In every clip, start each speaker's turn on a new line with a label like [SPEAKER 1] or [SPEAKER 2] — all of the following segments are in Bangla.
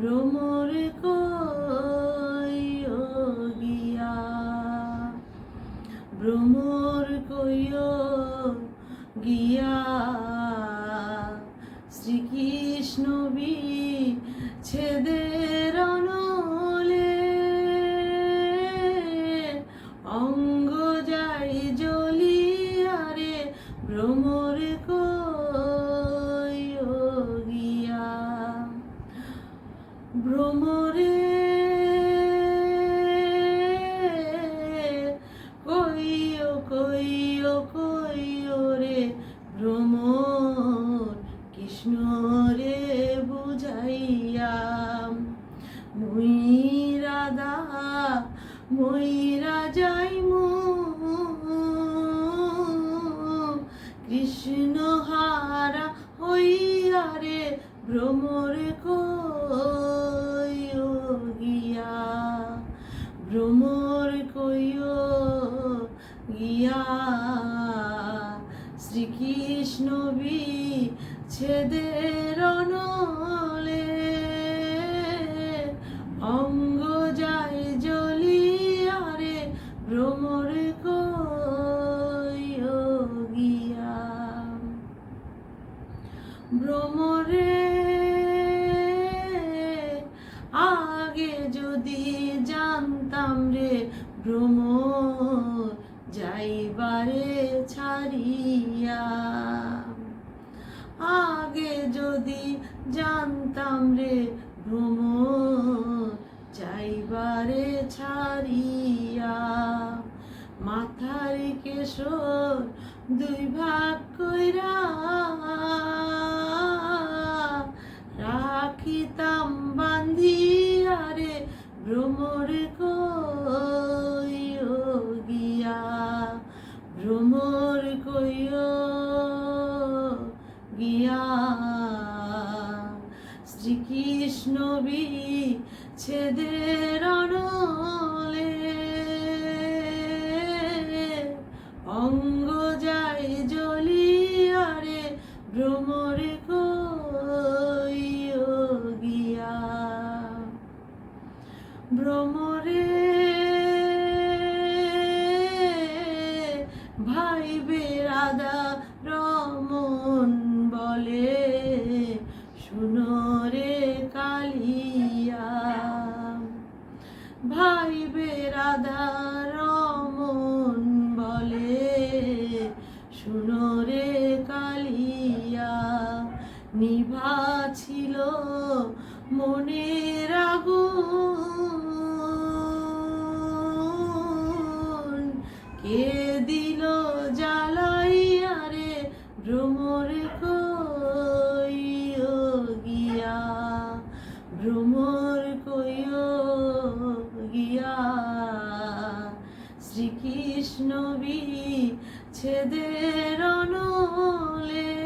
[SPEAKER 1] ভ্রমর কইও গিয়া, ভ্রমর কইও গিয়া শ্রীকৃষ্ণ বিচ্ছেদের অনলে অঙ্গ যাই জ্বলিয়া রে ভ্রমর কইও গিয়া। ভ্রমরে কইও কইও কইও রে ভ্রমর কৃষ্ণ রে বুঝাইয়া। মুই রাধা মইরা যাইমু কৃষ্ণ হারা হইয়া রে ভ্রমর কইও গিয়া, ভ্রমর কইও গিয়া শ্রীকৃষ্ণ বিচ্ছেদের অনলে অঙ্গ যায় জ্বলিয়া রে ভ্রমর কইও গিয়া। ভ্রমরে আগে যদি জানতাম রে ভ্রমর যাইবারে ছাড়িয়া, আগে যদি জানতাম রে ভ্রমর যাইবারে ছাড়িয়া। মাথার কেশর দুই ভাগ কইরা রাখিতাম বান্ধিয়া রে ভ্রমর কইও গিয়া, ভ্রমর কইও গিয়া শ্রীকৃষ্ণ বিচ্ছেদের অনলে অঙ্গ যায় জ্বলিয়া রে ভ্রমর কইও গিয়া। ভ্রমরে ভাইবে রাধা রমন বলে শুনো রে কালিয়া, ভাইবে রাধা রমন বলে শুনো রে কালিয়া। নিভা ছিল মনের আগুন কে দিল জ্বালাইয়া রে ভ্রমর কইও গিয়া, ভ্রমর কইও গিয়া শ্রীকৃষ্ণ বিচ্ছেদের অনলে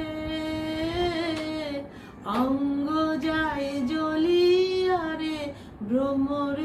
[SPEAKER 1] অঙ্গ যায় জ্বলিয়া রে ভ্রমর